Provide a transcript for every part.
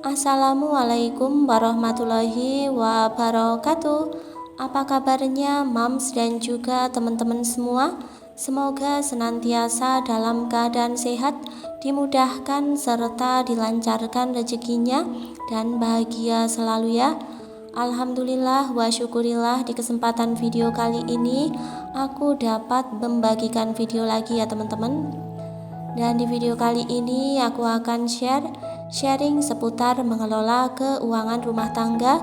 Assalamualaikum warahmatullahi wabarakatuh. Apa kabarnya Mams dan juga teman-teman semua? Semoga senantiasa dalam keadaan sehat, dimudahkan serta dilancarkan rezekinya dan bahagia selalu ya. Alhamdulillah wa syukurillah, di kesempatan video kali ini aku dapat membagikan video lagi ya teman-teman. Dan di video kali ini aku akan sharing seputar mengelola keuangan rumah tangga.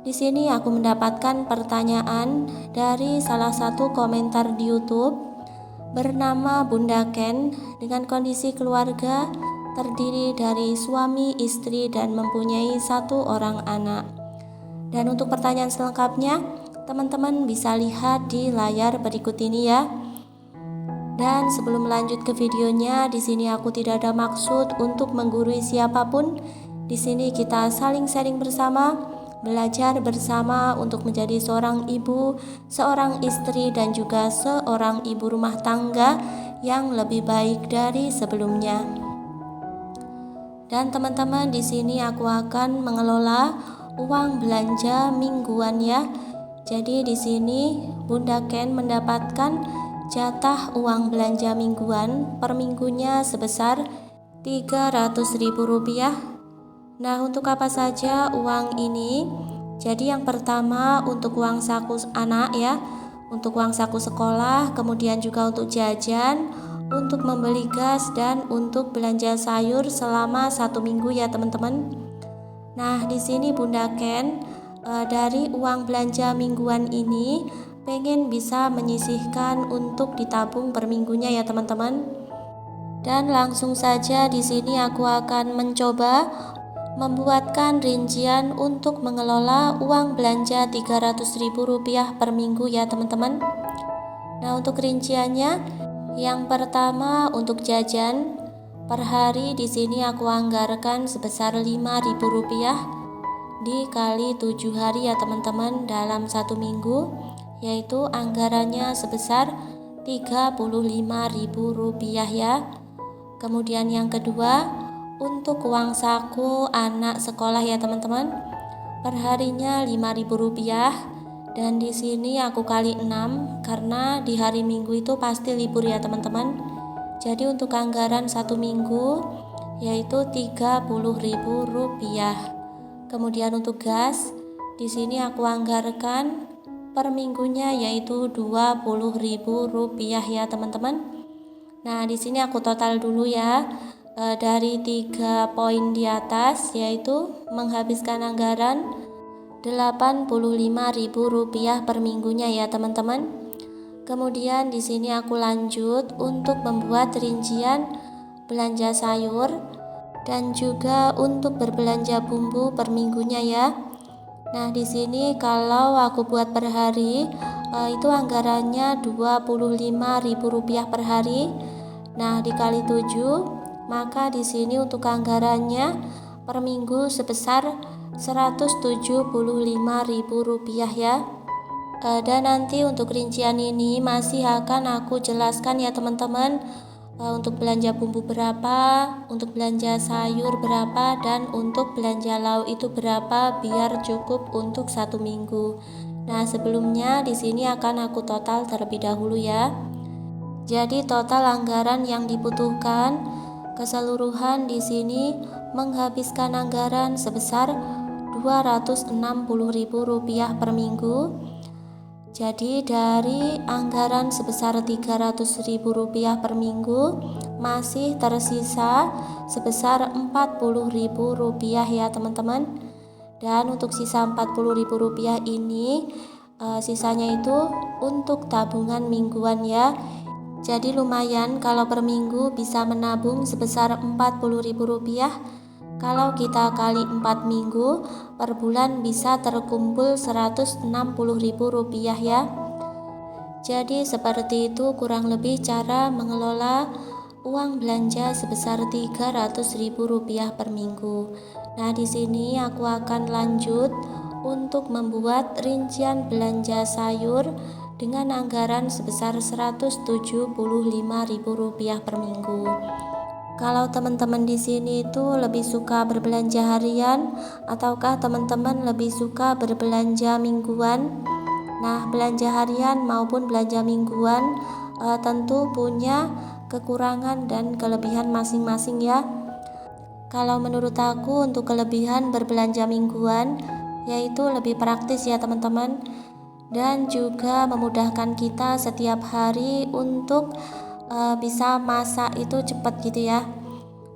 Di sini aku mendapatkan pertanyaan dari salah satu komentar di YouTube bernama Bunda Ken, dengan kondisi keluarga terdiri dari suami, istri, dan mempunyai 1 orang anak. Dan untuk pertanyaan selengkapnya, teman-teman bisa lihat di layar berikut ini ya. Dan sebelum lanjut ke videonya, di sini aku tidak ada maksud untuk menggurui siapapun. Di sini kita saling sharing bersama, belajar bersama untuk menjadi seorang ibu, seorang istri, dan juga seorang ibu rumah tangga yang lebih baik dari sebelumnya. Dan teman-teman, di sini aku akan mengelola uang belanja mingguan ya. Jadi di sini Bunda Ken mendapatkan jatah uang belanja mingguan per minggunya sebesar Rp300.000. Nah, untuk apa saja uang ini? Jadi yang pertama untuk uang saku anak ya, untuk uang saku sekolah, kemudian juga untuk jajan, untuk membeli gas, dan untuk belanja sayur selama 1 minggu ya teman-teman. Nah, di sini Bunda Ken dari uang belanja mingguan ini pengen bisa menyisihkan untuk ditabung per minggunya ya teman-teman. Dan langsung saja di sini aku akan mencoba membuatkan rincian untuk mengelola uang belanja Rp300.000 per minggu ya teman-teman. Nah, untuk rinciannya, yang pertama untuk jajan per hari di sini aku anggarkan sebesar Rp5.000 dikali 7 hari ya teman-teman dalam 1 minggu, yaitu anggarannya sebesar Rp35.000 ya. Kemudian yang kedua untuk uang saku anak sekolah ya teman-teman, perharinya Rp5.000, dan di sini aku kali 6 karena di hari Minggu itu pasti libur ya teman-teman. Jadi untuk anggaran 1 minggu yaitu Rp30.000. Kemudian untuk gas di sini aku anggarkan per minggunya yaitu Rp20.000 ya teman-teman. Nah, di sini aku total dulu ya, dari 3 poin di atas, yaitu menghabiskan anggaran Rp85.000 per minggunya ya teman-teman. Kemudian di sini aku lanjut untuk membuat rincian belanja sayur dan juga untuk berbelanja bumbu per minggunya ya. Nah, di sini kalau aku buat per hari itu anggarannya Rp25.000 per hari. Nah, dikali 7, maka di sini untuk anggarannya per minggu sebesar Rp175.000 ya. Dan nanti untuk rincian ini masih akan aku jelaskan ya teman-teman, untuk belanja bumbu berapa, untuk belanja sayur berapa, dan untuk belanja lauk itu berapa biar cukup untuk 1 minggu. Nah, sebelumnya di sini akan aku total terlebih dahulu ya. Jadi total anggaran yang dibutuhkan keseluruhan di sini menghabiskan anggaran sebesar Rp260.000 per minggu. Jadi dari anggaran sebesar Rp300.000 per minggu masih tersisa sebesar Rp40.000 ya teman-teman. Dan untuk sisa Rp40.000 ini sisanya itu untuk tabungan mingguan ya. Jadi lumayan kalau per minggu bisa menabung sebesar Rp40.000. Kalau kita kali 4 minggu, per bulan bisa terkumpul Rp160.000 ya. Jadi seperti itu kurang lebih cara mengelola uang belanja sebesar Rp300.000 per minggu. Nah, di sini aku akan lanjut untuk membuat rincian belanja sayur dengan anggaran sebesar Rp175.000 per minggu. Kalau teman-teman di sini itu lebih suka berbelanja harian ataukah teman-teman lebih suka berbelanja mingguan? Nah, belanja harian maupun belanja mingguan tentu punya kekurangan dan kelebihan masing-masing ya. Kalau menurut aku untuk kelebihan berbelanja mingguan yaitu lebih praktis ya teman-teman, dan juga memudahkan kita setiap hari untuk bisa masak itu cepat gitu ya.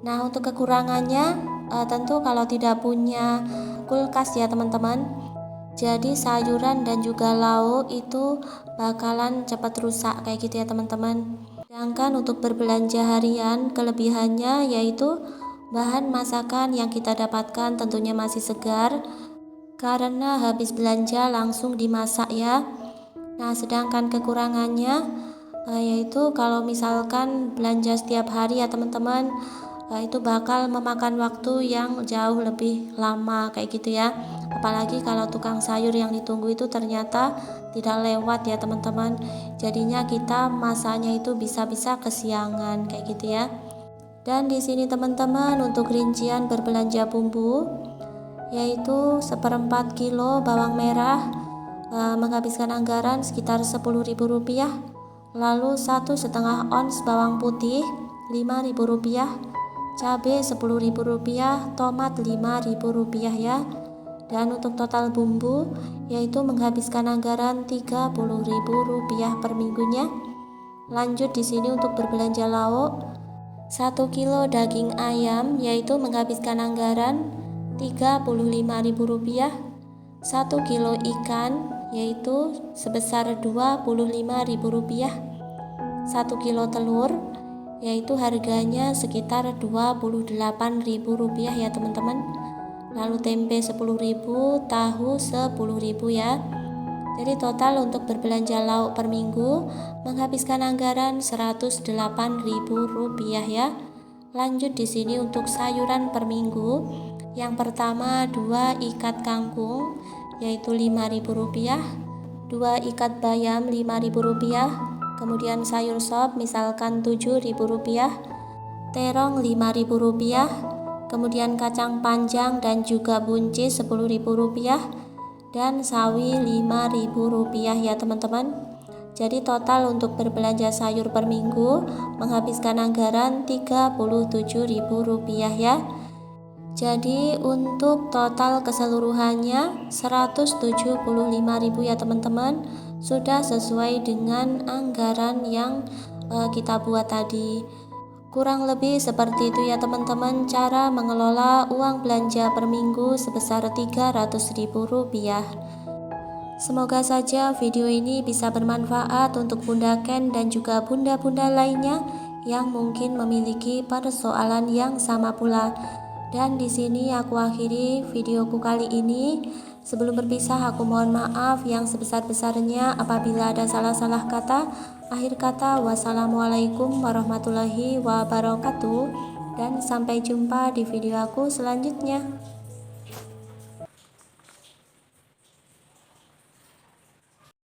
Nah, untuk kekurangannya tentu kalau tidak punya kulkas ya teman-teman, jadi sayuran dan juga lauk itu bakalan cepat rusak kayak gitu ya teman-teman. Sedangkan untuk berbelanja harian, kelebihannya yaitu bahan masakan yang kita dapatkan tentunya masih segar karena habis belanja langsung dimasak ya. Nah, sedangkan kekurangannya yaitu kalau misalkan belanja setiap hari ya teman-teman, itu bakal memakan waktu yang jauh lebih lama kayak gitu ya. Apalagi kalau tukang sayur yang ditunggu itu ternyata tidak lewat ya teman-teman. Jadinya kita masaknya itu bisa-bisa kesiangan kayak gitu ya. Dan di sini teman-teman untuk rincian berbelanja bumbu yaitu 1/4 kilo bawang merah menghabiskan anggaran sekitar Rp10.000, lalu 1,5 ons bawang putih Rp5.000, cabai Rp10.000, tomat Rp5.000 ya. Dan untuk total bumbu yaitu menghabiskan anggaran Rp30.000 per minggunya. Lanjut di sini untuk berbelanja lauk, 1 kilo daging ayam yaitu menghabiskan anggaran Rp35.000, 1 kilo ikan yaitu sebesar Rp25.000, 1 kilo telur yaitu harganya sekitar Rp28.000 ya teman-teman. Lalu tempe 10.000, tahu 10.000 ya. Jadi total untuk berbelanja lauk per minggu menghabiskan anggaran Rp108.000 ya. Lanjut di sini untuk sayuran per minggu. Yang pertama 2 ikat kangkung yaitu Rp5.000, 2 ikat bayam Rp5.000, kemudian sayur sop misalkan Rp7.000, terong Rp5.000, kemudian kacang panjang dan juga buncis Rp10.000, dan sawi Rp5.000 ya teman-teman. Jadi total untuk berbelanja sayur per minggu menghabiskan anggaran Rp37.000 ya. Jadi untuk total keseluruhannya Rp175.000 ya teman-teman. Sudah sesuai dengan anggaran yang kita buat tadi. Kurang lebih seperti itu ya teman-teman cara mengelola uang belanja per minggu sebesar Rp300.000. Semoga saja video ini bisa bermanfaat untuk Bunda Ken dan juga bunda-bunda lainnya yang mungkin memiliki persoalan yang sama pula. Dan di sini aku akhiri videoku kali ini. Sebelum berpisah aku mohon maaf yang sebesar-besarnya apabila ada salah-salah kata. Akhir kata, wassalamualaikum warahmatullahi wabarakatuh, dan sampai jumpa di video aku selanjutnya.